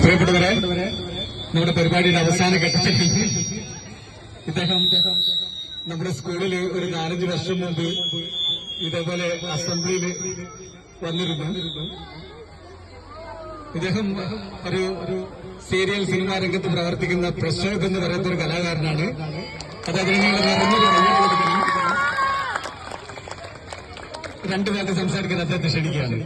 പ്രിയപ്പെട്ടവരെ, നമ്മുടെ പരിപാടിയുടെ അവസാന ഘട്ടത്തിൽ ഇദ്ദേഹം നമ്മുടെ സ്കൂളിൽ ഒരു 4-5 വർഷം മുമ്പ് ഇതേപോലെ അസംബ്ലിയിൽ വന്നിരുന്നു. ഇദ്ദേഹം ഒരു സീരിയൽ സിനിമാ രംഗത്ത് പ്രവർത്തിക്കുന്ന പ്രശോക് എന്ന് പറയുന്ന ഒരു കലാകാരനാണ്. അത് അതിന് നിറഞ്ഞൊരു കൊടുക്കണം. 2 പേർക്ക് സംസാരിക്കാൻ അദ്ദേഹത്തെ ക്ഷണിക്കുകയാണ്.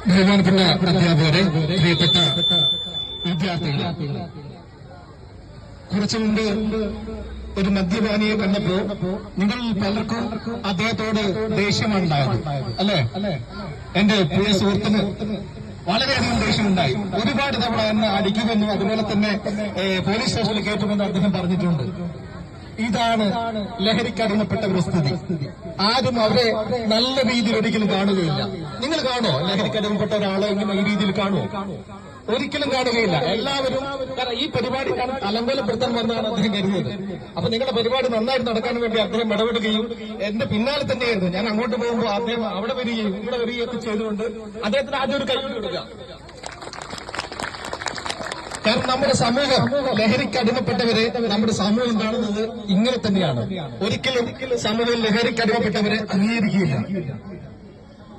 ബഹുമാനപ്പെട്ട അധ്യാപകരെ, പ്രിയപ്പെട്ട വിദ്യാർത്ഥികളെ, കുറച്ചു മുമ്പ് ഒരു മദ്യപാനിയെ കണ്ടപ്പോ നിങ്ങൾ പലർക്കും അദ്ദേഹത്തോട് ദേഷ്യമുണ്ടായത് അല്ലേ? എന്റെ പ്രിയ സുഹൃത്തിന് വളരെയധികം ദേഷ്യമുണ്ടായി. ഒരുപാട് തവണ എന്നെ അടിക്കുമെന്നും അതുപോലെ തന്നെ പോലീസ് സ്റ്റേഷനിൽ കയറ്റുമെന്ന് അദ്ദേഹം പറഞ്ഞിട്ടുണ്ട്. ഇതാണ് ലഹരിക്കടിമപ്പെട്ടവരുടെ സ്ഥിതി. ആരും അവരെ നല്ല രീതിയിൽ ഒരിക്കലും കാണുകയില്ല. നിങ്ങൾ കാണോ ലഹരിക്കടിമപ്പെട്ട ഒരാളെ ഇങ്ങനെ ഈ രീതിയിൽ കാണുമോ? ഒരിക്കലും കാണുകയില്ല. എല്ലാവരും ഈ പരിപാടി അലങ്കോലപ്പെടുത്താൻ വന്നാണ് അദ്ദേഹം കരുതുന്നത്. അപ്പൊ നിങ്ങളുടെ പരിപാടി നന്നായിട്ട് നടക്കാൻ വേണ്ടി അദ്ദേഹം ഇടപെടുകയും എന്റെ പിന്നാലെ തന്നെയായിരുന്നു. ഞാൻ അങ്ങോട്ട് പോകുമ്പോൾ അദ്ദേഹം അവിടെ വരികയും ഇവിടെ വരികയൊക്കെ ചെയ്തുകൊണ്ട് അദ്ദേഹത്തിന് ആദ്യം ഒരു കൈയ്യടി കൊടുക്കുക. കാരണം നമ്മുടെ സമൂഹം ലഹരിക്കടിമപ്പെട്ടവരെ നമ്മുടെ സമൂഹം കാണുന്നത് ഇങ്ങനെ തന്നെയാണ്. ഒരിക്കലും സമൂഹം ലഹരിക്കടിമപ്പെട്ടവരെ അംഗീകരിക്കുകയില്ല.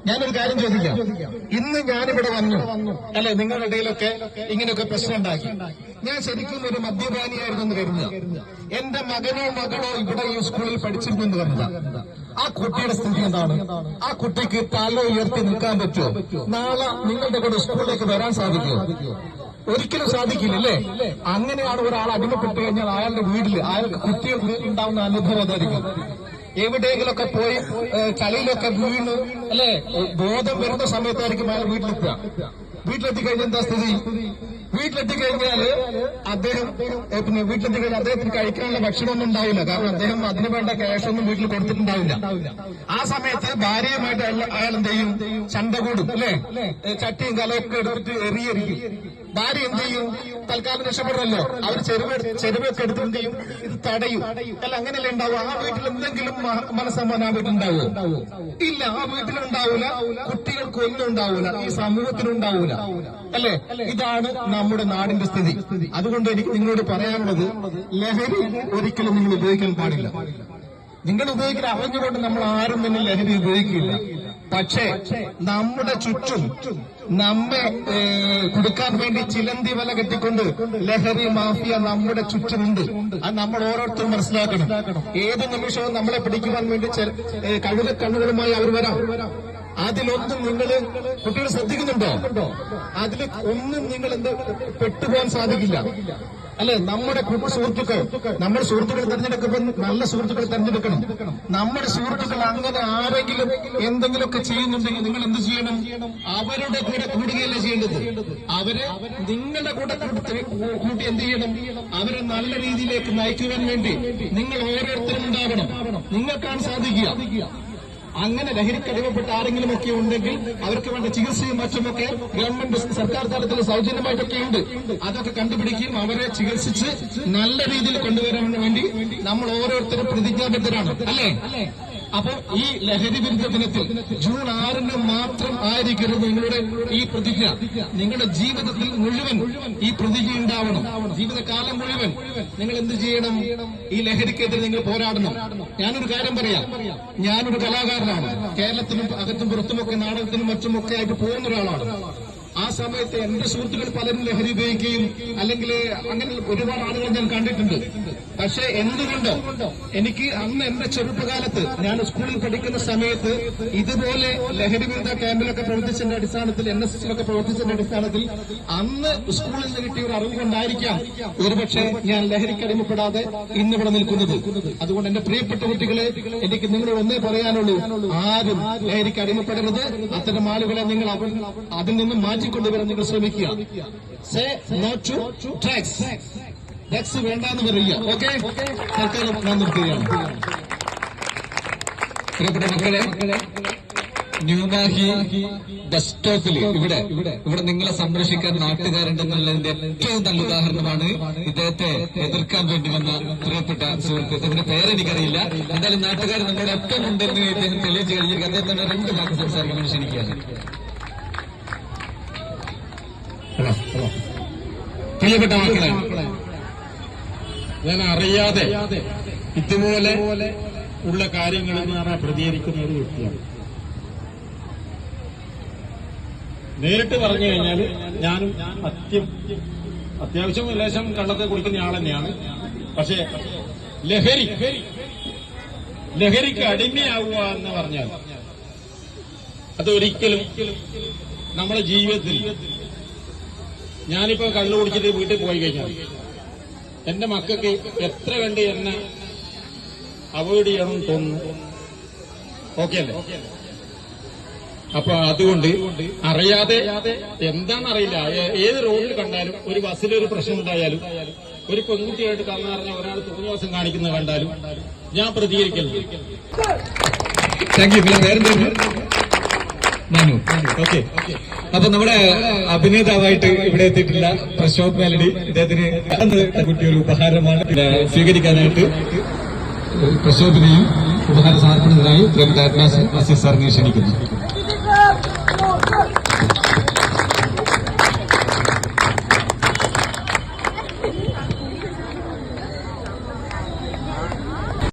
ഞാനൊരു കാര്യം ചോദിക്കാം. ഇന്ന് ഞാനിവിടെ വന്നു അല്ലെ, നിങ്ങളുടെ ഇടയിലൊക്കെ ഇങ്ങനെയൊക്കെ പ്രശ്നം ഉണ്ടാക്കി. ഞാൻ ശരിക്കും ഒരു മദ്യപാനിയായിരുന്നു എന്ന് കരുതുക. എന്റെ മകനോ മകളോ ഇവിടെ ഈ സ്കൂളിൽ പഠിച്ചിരുന്നു എന്ന് കരുതുക. ആ കുട്ടിയുടെ സ്ഥിതി എന്താണ്? ആ കുട്ടിക്ക് തല ഉയർത്തി നിൽക്കാൻ പറ്റുമോ? നാളെ നിങ്ങളുടെ കൂടെ സ്കൂളിലേക്ക് വരാൻ സാധിക്കുമോ? ഒരിക്കലും സാധിക്കില്ലല്ലേ? അങ്ങനെയാണ് ഒരാൾ അടിമപ്പെട്ടു കഴിഞ്ഞാൽ അയാളുടെ വീട്ടിൽ അയാൾക്ക് കുട്ടികൾക്ക് ഉണ്ടാവുന്ന അനുഭവം അതായിരിക്കും. എവിടെയെങ്കിലൊക്കെ പോയി കളിയിലൊക്കെ വീണ് അല്ലെ, ബോധം വരുന്ന സമയത്തായിരിക്കും അയാൾ വീട്ടിലെത്തുക. വീട്ടിലെത്തിക്കഴിഞ്ഞാൽ എന്താ സ്ഥിതി? വീട്ടിലെത്തിക്കഴിഞ്ഞാല് വീട്ടിലെത്തിക്കഴിഞ്ഞാൽ അദ്ദേഹത്തിന് കഴിക്കാനുള്ള ഭക്ഷണമൊന്നും ഉണ്ടാവില്ല. കാരണം അദ്ദേഹം അതിന് വേണ്ട ക്യാഷൊന്നും വീട്ടിൽ കൊടുത്തിട്ടുണ്ടാവില്ല. ആ സമയത്ത് ഭാര്യയുമായിട്ട് അയാൾ എന്ത് ചെയ്യും? ചണ്ട കൂടും അല്ലെ, ചട്ടിയും കലയൊക്കെ എടുത്തിട്ട് എറിയരിക്കും. ഭാര്യ എന്ത് ചെയ്യും? തൽക്കാലം രക്ഷപ്പെടണല്ലോ, അവർ ചെരുവൊക്കെ എടുത്ത് എന്ത് ചെയ്യും? ഇത് തടയും അല്ല, അങ്ങനെയല്ലേ ഉണ്ടാവുക? ആ വീട്ടിൽ എന്തെങ്കിലും മനസ്സമ്മാനം ആ വീട്ടിലുണ്ടാവുമോ? ഇല്ല, ആ വീട്ടിലുണ്ടാവൂല. കുട്ടികൾക്ക് ഒന്നും ഉണ്ടാവൂല, ഈ സമൂഹത്തിനുണ്ടാവൂല അല്ലെ? ഇതാണ് നമ്മുടെ നാടിന്റെ സ്ഥിതി. അതുകൊണ്ട് എനിക്ക് നിങ്ങളോട് പറയാനുള്ളത്, ലഹരി ഒരിക്കലും നിങ്ങൾ ഉപയോഗിക്കാൻ പാടില്ല. നിങ്ങൾ ഉപയോഗിക്കുന്ന അറിഞ്ഞുകൊണ്ട് നമ്മൾ ആരും തന്നെ ലഹരി ഉപയോഗിക്കില്ല. പക്ഷേ നമ്മുടെ ചുറ്റും നമ്മെ കൊടുക്കാൻ വേണ്ടി ചിലന്തി വല കെട്ടിക്കൊണ്ട് ലഹരി മാഫിയ നമ്മുടെ ചുറ്റുമുണ്ട്. അത് നമ്മൾ ഓരോരുത്തരും മനസ്സിലാക്കണം. ഏത് നിമിഷവും നമ്മളെ പിടിക്കുവാൻ വേണ്ടി കഴുകക്കണ്ണുകളുമായി അവർ വരാം. അതിലൊന്നും നിങ്ങൾ കുട്ടികൾ ശ്രദ്ധിക്കുന്നുണ്ടോ? അതിൽ ഒന്നും നിങ്ങൾ എന്ത് പെട്ടുപോകാൻ സാധിക്കില്ല. അല്ലെ, നമ്മുടെ സുഹൃത്തുക്കൾ, നമ്മുടെ സുഹൃത്തുക്കളെ തെരഞ്ഞെടുക്കുമ്പോൾ നല്ല സുഹൃത്തുക്കളെ തെരഞ്ഞെടുക്കണം. നമ്മുടെ സുഹൃത്തുക്കൾ അങ്ങനെ ആരെങ്കിലും എന്തെങ്കിലുമൊക്കെ ചെയ്യുന്നുണ്ടെങ്കിൽ നിങ്ങൾ എന്ത് ചെയ്യണം? അവരുടെ കൂടെ കൂടുകയല്ലേ ചെയ്യേണ്ടത്. അവരെ നിങ്ങളുടെ കൂടെ കൂട്ടി എന്ത് ചെയ്യണം? അവരെ നല്ല രീതിയിലേക്ക് നയിക്കുവാൻ വേണ്ടി നിങ്ങൾ ഓരോരുത്തരും ഉണ്ടാവണം. നിങ്ങൾക്കാണ് സാധിക്കുക. അങ്ങനെ ലഹരിക്കടിമപ്പെട്ട ആരെങ്കിലും ഒക്കെ ഉണ്ടെങ്കിൽ അവർക്ക് വേണ്ട ചികിത്സയും മറ്റുമൊക്കെ ഗവൺമെന്റ് സർക്കാർ തലത്തിൽ സൗജന്യമായിട്ടൊക്കെ ഉണ്ട്. അതൊക്കെ കണ്ടുപിടിക്കുകയും അവരെ ചികിത്സിച്ച് നല്ല രീതിയിൽ കൊണ്ടുവരാൻ വേണ്ടി നമ്മൾ ഓരോരുത്തരും പ്രതിജ്ഞാബദ്ധരാണ്, അല്ലേ? അപ്പൊ ഈ ലഹരി വിരുദ്ധ ദിനത്തിൽ ജൂൺ 6 മാത്രം ആയിരിക്കരുത് നിങ്ങളുടെ ഈ പ്രതിജ്ഞ. നിങ്ങളുടെ ജീവിതത്തിൽ മുഴുവൻ ഈ പ്രതിജ്ഞ ഉണ്ടാവണം. ജീവിതകാലം മുഴുവൻ നിങ്ങൾ എന്ത് ചെയ്യണം? ഈ ലഹരിക്കെതിരെ നിങ്ങൾ പോരാടണം. ഞാനൊരു കാര്യം പറയാം. ഞാനൊരു കലാകാരനാണ്. കേരളത്തിനും അകത്തും പുറത്തുമൊക്കെ നാടകത്തിനും മറ്റുമൊക്കെ ആയിട്ട് പോകുന്ന ഒരാളാണ്. ആ സമയത്ത് എന്റെ സുഹൃത്തുക്കൾ പലരും ലഹരി ഉപയോഗിക്കുകയും അല്ലെങ്കിൽ അങ്ങനെ ഒരുപാട് ആളുകൾ ഞാൻ കണ്ടിട്ടുണ്ട്. പക്ഷെ എന്തുകൊണ്ടോ എനിക്ക് അന്ന് എന്റെ ചെറുപ്പകാലത്ത് ഞാൻ സ്കൂളിൽ പഠിക്കുന്ന സമയത്ത് ഇതുപോലെ ലഹരി വിരുദ്ധ ക്യാമ്പിലൊക്കെ പ്രവർത്തിച്ചതിന്റെ അടിസ്ഥാനത്തിൽ NSSലൊക്കെ പ്രവർത്തിച്ചതിന്റെ അടിസ്ഥാനത്തിൽ അന്ന് സ്കൂളിൽ നിന്ന് കിട്ടിയ ഒരു അറിവ് കൊണ്ടായിരിക്കാം ഒരുപക്ഷെ ഞാൻ ലഹരിക്കടിമപ്പെടാതെ ഇന്നിവിടെ നിൽക്കുന്നത്. അതുകൊണ്ട് എന്റെ പ്രിയപ്പെട്ട കുട്ടികളെ, എനിക്ക് നിങ്ങളോട് ഒന്നേ പറയാനുള്ളൂ, ആരും ലഹരിക്ക് അടിമപ്പെടരുത്. അത്തരം ആളുകളെ നിങ്ങൾ അതിൽ നിന്ന് മാറ്റിക്കൊണ്ടുവരാൻ നിങ്ങൾ ശ്രമിക്കുക. Say no to drugs. Drugs വേണ്ടാന്ന് പറയുക. ഓക്കെ, തൽക്കാലം ഞാൻ നിർത്തുകയാണ്. പ്രിയപ്പെട്ട മക്കളെ, ന്യൂമാഹി ബസ് സ്റ്റോപ്പിൽ ഇവിടെ നിങ്ങളെ സംരക്ഷിക്കാൻ നാട്ടുകാരുണ്ടെന്നുള്ളതിന്റെ ഏറ്റവും നല്ല ഉദാഹരണമാണ് ഇദ്ദേഹത്തെ എതിർക്കാൻ വേണ്ടി വന്ന പ്രിയപ്പെട്ട സുഹൃത്ത്. ഇതിന്റെ പേരെനിക്കറിയില്ല. എന്തായാലും നാട്ടുകാർ നമ്മുടെ ഒപ്പം ഉണ്ടെന്ന് ഇദ്ദേഹം തെളിയിച്ചു കഴിഞ്ഞിരിക്കും. അദ്ദേഹത്തിന്റെ 2 വാക്ക് സംസാരിക്കാൻ വേണ്ടി ക്ഷണിക്കുകയാണ്. പ്രിയപ്പെട്ട മക്കളെ, ഞാൻ അറിയാതെ ഇതുപോലെ ഉള്ള കാര്യങ്ങളിൽ പ്രതികരിക്കുന്ന ഒരു വ്യക്തിയാണ്. നേരിട്ട് പറഞ്ഞു കഴിഞ്ഞാൽ ഞാനും അത്യാവശ്യം ലേശം കള്ളത്തെ കുടിക്കുന്ന ആൾ തന്നെയാണ്. പക്ഷേ ലഹരിക്ക് അടിമയാവുക എന്ന് പറഞ്ഞാൽ അതൊരിക്കലും നമ്മുടെ ജീവിതത്തിൽ, ഞാനിപ്പോ കള്ളു കുടിച്ചിട്ട് വീട്ടിൽ പോയി കഴിഞ്ഞാൽ എന്റെ മക്കൾക്ക് എത്ര കണ്ട് എന്നെ അവോയ്ഡ് ചെയ്യണമെന്ന് തോന്നുന്നു. ഓക്കെ അല്ലേ? അപ്പൊ അതുകൊണ്ട് അറിയാതെ എന്താണെന്നറിയില്ല, ഏത് റോഡിൽ കണ്ടാലും, ഒരു ബസ്സിലൊരു പ്രശ്നം ഉണ്ടായാലും, ഒരു പെൺകുട്ടിയായിട്ട് കന്നറിഞ്ഞ ഒരാൾ തോന്നിവാസം കാണിക്കുന്നത് കണ്ടാലും ഞാൻ പ്രതികരിക്കരുത്. Thank you. മനു. ഓക്കെ, അപ്പൊ നമ്മുടെ അഭിനേതാവായിട്ട് ഇവിടെ എത്തിയിട്ടുള്ള പ്രശോഭ് മെലഡി, ഇദ്ദേഹത്തിന് കുട്ടിയ ഒരു ഉപഹാരമാണ് സ്വീകരിക്കാനായിട്ട് പ്രശോഭിനെയും ഉപഹാര സമർപ്പണത്തിനായി പ്രിയപ്പെട്ട അസീസ് സാറിനെ ക്ഷണിക്കുന്നു.